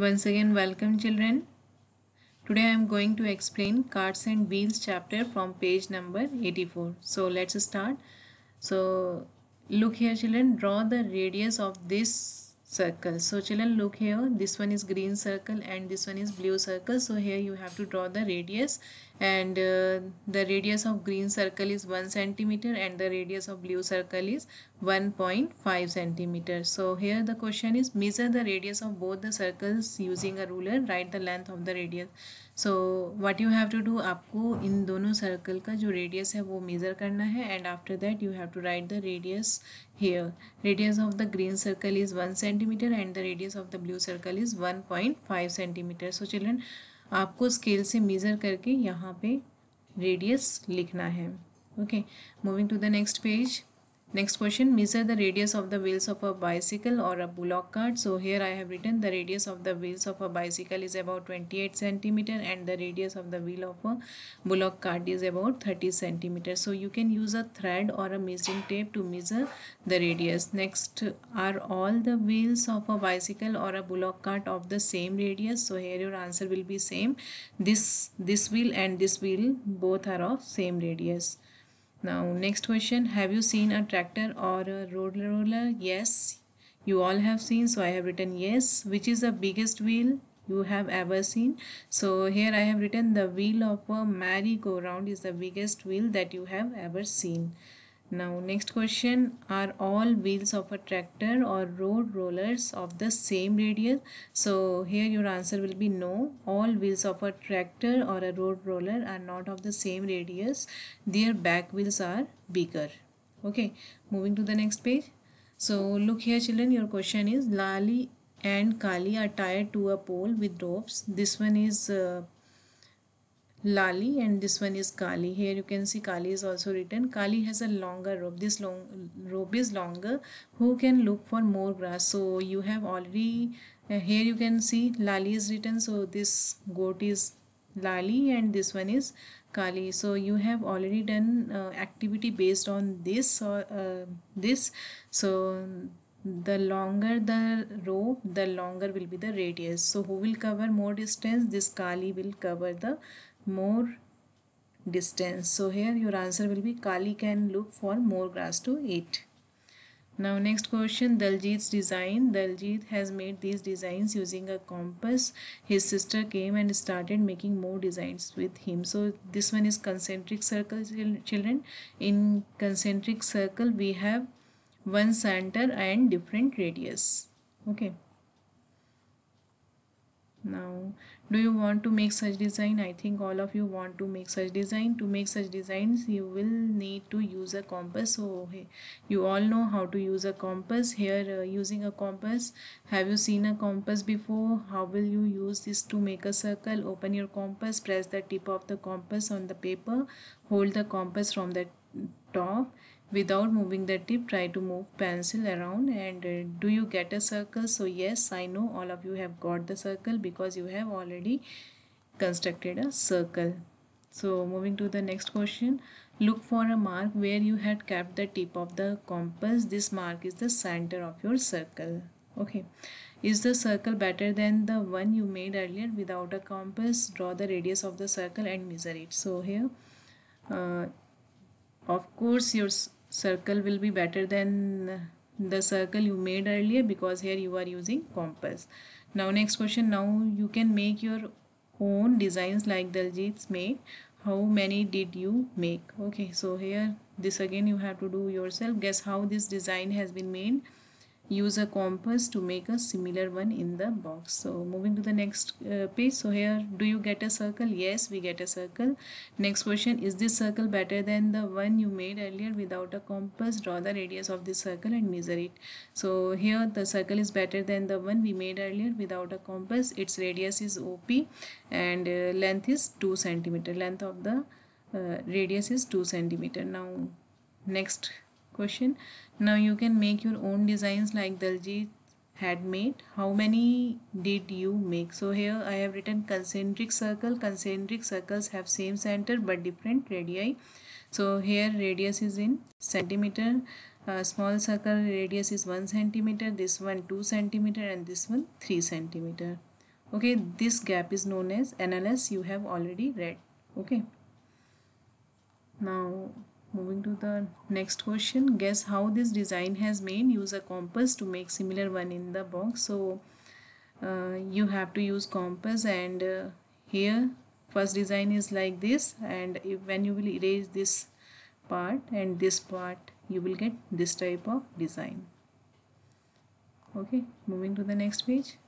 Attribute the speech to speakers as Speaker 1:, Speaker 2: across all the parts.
Speaker 1: Once again, welcome children. Today I am going to explain carts and wheels chapter from page number 84. So let's start. So look here children, draw the radius of this circle. So children, look here, this one is green circle and this one is blue circle. So here you have to draw the radius, and the radius of green circle is 1 centimeter and the radius of blue circle is 1.5 centimeter. So here the question is, measure the radius of both the circles using a ruler, write the length of the radius. So what you have to do, आपको इन दोनों circle का जो radius है वो measure करना है, and after that you have to write the radius here. Radius of the green circle is 1 centimeter and the radius of the blue circle is 1.5 centimeter. So children, आपको scale से measure करके यहाँ पे radius लिखना है. Okay, moving to the next page. Next question, measure the radius of the wheels of a bicycle or a bullock cart. So here I have written the radius of the wheels of a bicycle is about 28 centimeter and the radius of the wheel of a bullock cart is about 30 centimeter. So you can use a thread or a measuring tape to measure the radius. Next, are all the wheels of a bicycle or a bullock cart of the same radius? So here your answer will be same. This wheel and this wheel both are of same radius. Now next question, have you seen a tractor or a roller? Yes, you all have seen, so I have written yes. Which is the biggest wheel you have ever seen? So here I have written the wheel of a merry-go-round is the biggest wheel that you have ever seen. Now next question, are all wheels of a tractor or road rollers of the same radius? So here your answer will be no. All wheels of a tractor or a road roller are not of the same radius. Their back wheels are bigger. Okay, moving to the next page. So look here children, your question is, Lali and Kali are tied to a pole with ropes. This one is Lali and this one is Kali. Here you can see Kali is also written. Kali has a longer rope. This long rope is longer. Who can look for more grass? So you have already here you can see Lali is written. So this goat is Lali and this one is Kali. So you have already done activity based on this or this. So the longer the rope, the longer will be the radius. So who will cover more distance? This Kali will cover the more distance. So here your answer will be Kali can look for more grass to eat. Now next question, Daljit's design. Daljit has made these designs using a compass. His sister came and started making more designs with him. So this one is concentric circle children. In concentric circle we have one center and different radius. Okay. Now, do you want to make such design? I think all of you want to make such design. To make such designs, you will need to use a compass. So, hey, you all know how to use a compass. Here, using a compass, have you seen a compass before? How will you use this to make a circle? Open your compass, press the tip of the compass on the paper, hold the compass from the top. Without moving the tip, try to move pencil around, and do you get a circle? So yes, I know all of you have got the circle because you have already constructed a circle. So moving to the next question, look for a mark where you had kept the tip of the compass. This mark is the center of your circle. Okay, is the circle better than the one you made earlier without a compass? Draw the radius of the circle and measure it. So here uh, of course your circle will be better than the circle you made earlier because here you are using compass. Now next question, now you can make your own designs like Daljit's made. How many did you make? Okay, so here this again you have to do yourself. Guess how this design has been made. Use a compass to make a similar one in the box. So moving to the next page. So here, do you get a circle? Yes, we get a circle. Next question, is this circle better than the one you made earlier without a compass? Draw the radius of this circle and measure it. So here the circle is better than the one we made earlier without a compass. Its radius is OP and length is 2 centimeter. Length of the radius is 2 centimeter. Now next question, now you can make your own designs like Daljit had made. How many did you make? So here I have written concentric circle. Concentric circles have same center but different radii. So here radius is in centimeter. Small circle radius is 1 centimeter. This one 2 centimeter and this one 3 centimeter. Okay, this gap is known as annulus, you have already read. Okay, now moving to the next question. Guess how this design has made. Use a compass to make similar one in the box. So you have to use compass, and here first design is like this, and when you will erase this part and this part, you will get this type of design. Okay, moving to the next page.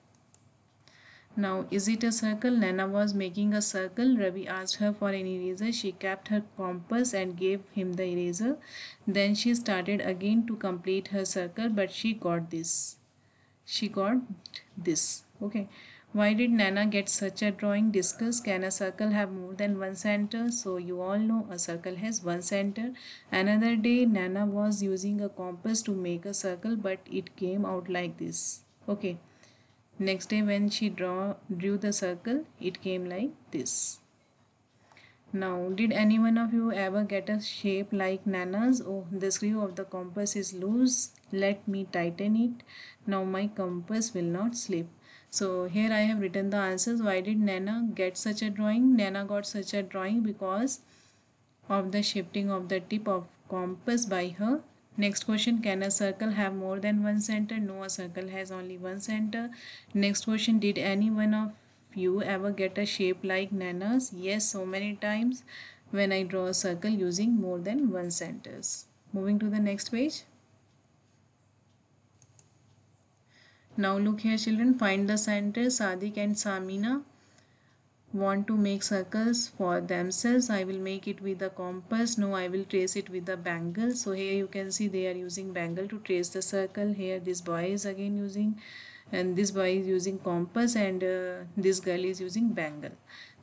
Speaker 1: Now, is it a circle? Nana was making a circle. Ravi asked her for an eraser. She kept her compass and gave him the eraser. Then she started again to complete her circle, but she got this. She got this. Okay. Why did Nana get such a drawing? Discuss. Can a circle have more than one center? So you all know a circle has one center. Another day, Nana was using a compass to make a circle, but it came out like this. Okay. Next day when she drew the circle, it came like this. Now, did any one of you ever get a shape like Nana's? Oh, the screw of the compass is loose. Let me tighten it. Now my compass will not slip. So here I have written the answers. Why did Nana get such a drawing? Nana got such a drawing because of the shifting of the tip of compass by her. Next question, can a circle have more than one center? No, a circle has only one center. Next question, did any one of you ever get a shape like Nana's? Yes, so many times when I draw a circle using more than one centers. Moving to the next page. Now look here children, find the center. Sadiq and Samina want to make circles for themselves. I will make it with a compass. No, I will trace it with a bangle. So here you can see they are using bangle to trace the circle. Here this boy is again using, and this boy is using compass, and this girl is using bangle.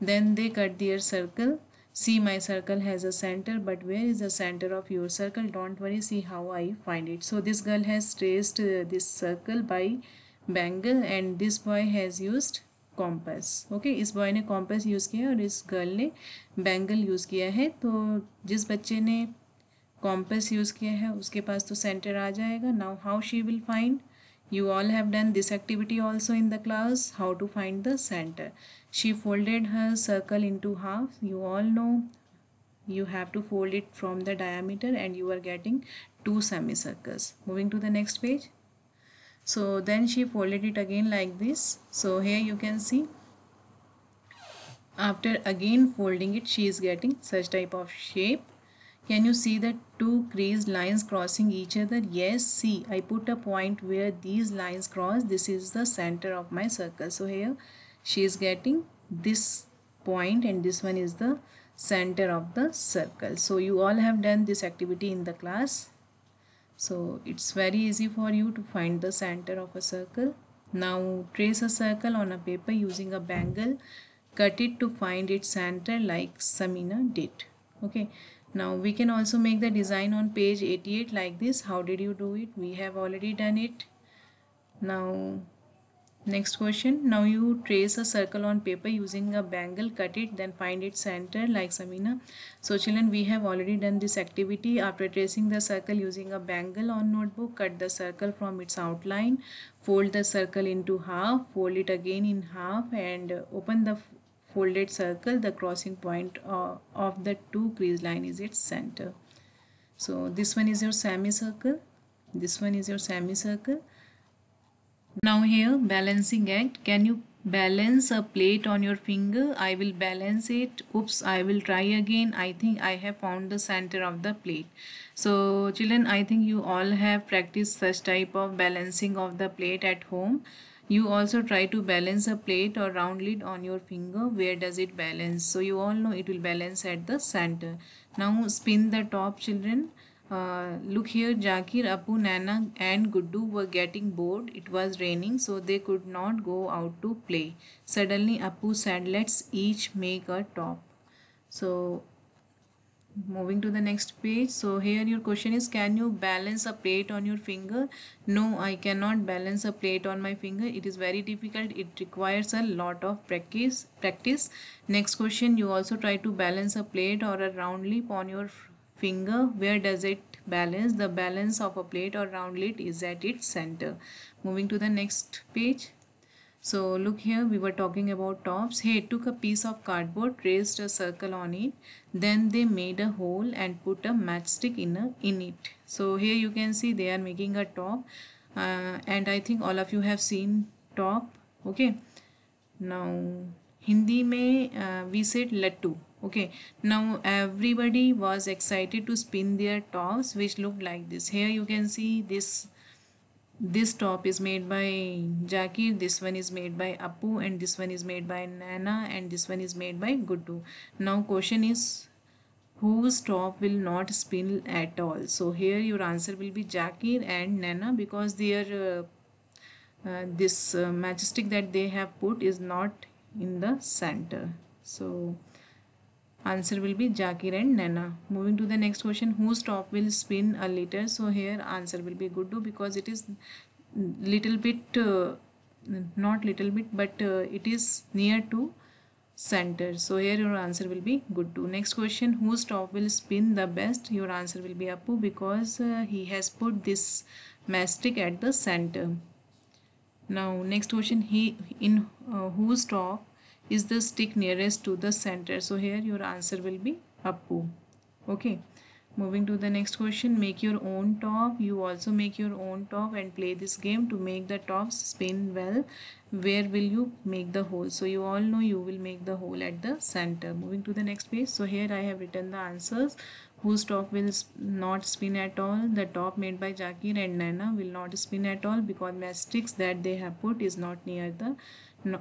Speaker 1: Then they cut their circle. See, my circle has a center, but where is the center of your circle? Don't worry, see how I find it. So this girl has traced this circle by bangle, and this boy has used compass. Okay, इस boy ने compass use किया और इस girl ने bangle use किया है. तो जिस बच्चे ने कॉम्पस यूज़ किया है उसके पास तो सेंटर आ जाएगा. Now how she will find? You all have done this activity also in the class, how to find the center. She folded her circle into half. You all know you have to fold it from the diameter, and you are getting two semicircles. Moving to the next page. So then she folded it again like this. So here you can see, after again folding it, she is getting such type of shape. Can you see the two creased lines crossing each other? Yes, see, I put a point where these lines cross. This is the center of my circle. So here she is getting this point, and this one is the center of the circle. So you all have done this activity in the class. So it's very easy for you to find the center of a circle. Now trace a circle on a paper using a bangle. Cut it to find its center like Samina did. Okay. Now we can also make the design on page 88 like this. How did you do it? We have already done it. Now next question. Now you trace a circle on paper using a bangle, cut it, then find its center like Samina. So children, we have already done this activity. After tracing the circle using a bangle on notebook, cut the circle from its outline, fold the circle into half, fold it again in half, and open the folded circle. The crossing point of the two crease line is its center. So this one is your semicircle, this one is your semicircle. Now here, balancing act. Can you balance a plate on your finger? I will balance it. Oops, I will try again. I think I have found the center of the plate. So children, I think you all have practiced such type of balancing of the plate at home. You also try to balance a plate or round lid on your finger. Where does it balance? So you all know it will balance at the center. Now spin the top, children. Look here, Jakir, Appu, Nana and Guddu were getting bored. It was raining, so they could not go out to play. Suddenly Appu said, let's each make a top. So moving to the next page. So here your question is, can you balance a plate on your finger? No, I cannot balance a plate on my finger. It is very difficult. It requires a lot of practice. Next question, you also try to balance a plate or a round lip on your finger. Where does it balance? The balance of a plate or round lid is at its center. Moving to the next page. So look here, we were talking about tops. He took a piece of cardboard, traced a circle on it, then they made a hole and put a matchstick in it. So here you can see they are making a top, and I think all of you have seen top. Okay, now Hindi में we said lattu. Okay, now everybody was excited to spin their tops, which looked like this. Here you can see this top is made by Jakir, this one is made by Appu, and this one is made by Nana, and this one is made by Guddu. Now question is, whose top will not spin at all? So here your answer will be Jakir and Nana, because their this matchstick that they have put is not in the center. So answer will be Jakir and Nana. Moving to the next question, whose top will spin a little? So here answer will be Guddu, because it is little bit not little bit, but it is near to center. So here your answer will be Guddu. Next question, whose top will spin the best? Your answer will be Appu, because he has put this matchstick at the center. Now next question, he in whose top is the stick nearest to the center? So here your answer will be Appu. Okay, moving to the next question, make your own top. You also make your own top and play this game to make the tops spin well. Where will you make the hole? So you all know you will make the hole at the center. Moving to the next page, so here I have written the answers. Whose top will not spin at all? The top made by Jakir and Nana will not spin at all, because matchsticks that they have put is not near the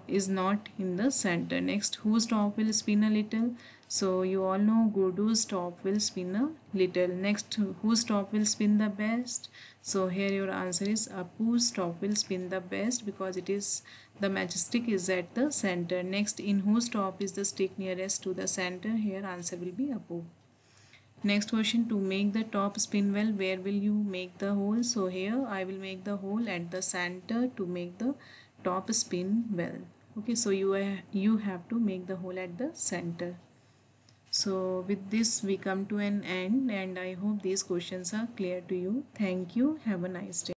Speaker 1: is not in the center. Next, whose top will spin a little? So you all know Guddu's top will spin a little. Next, whose top will spin the best? So here your answer is Appu's top will spin the best, because it is the matchstick is at the center. Next, in whose top is the stick nearest to the center? Here answer will be Appu. Next question, to make the top spin well, where will you make the hole? So here I will make the hole at the center to make the top spin well. Okay, so you have to make the hole at the center. So with this we come to an end, and I hope these questions are clear to you. Thank you. Have a nice day.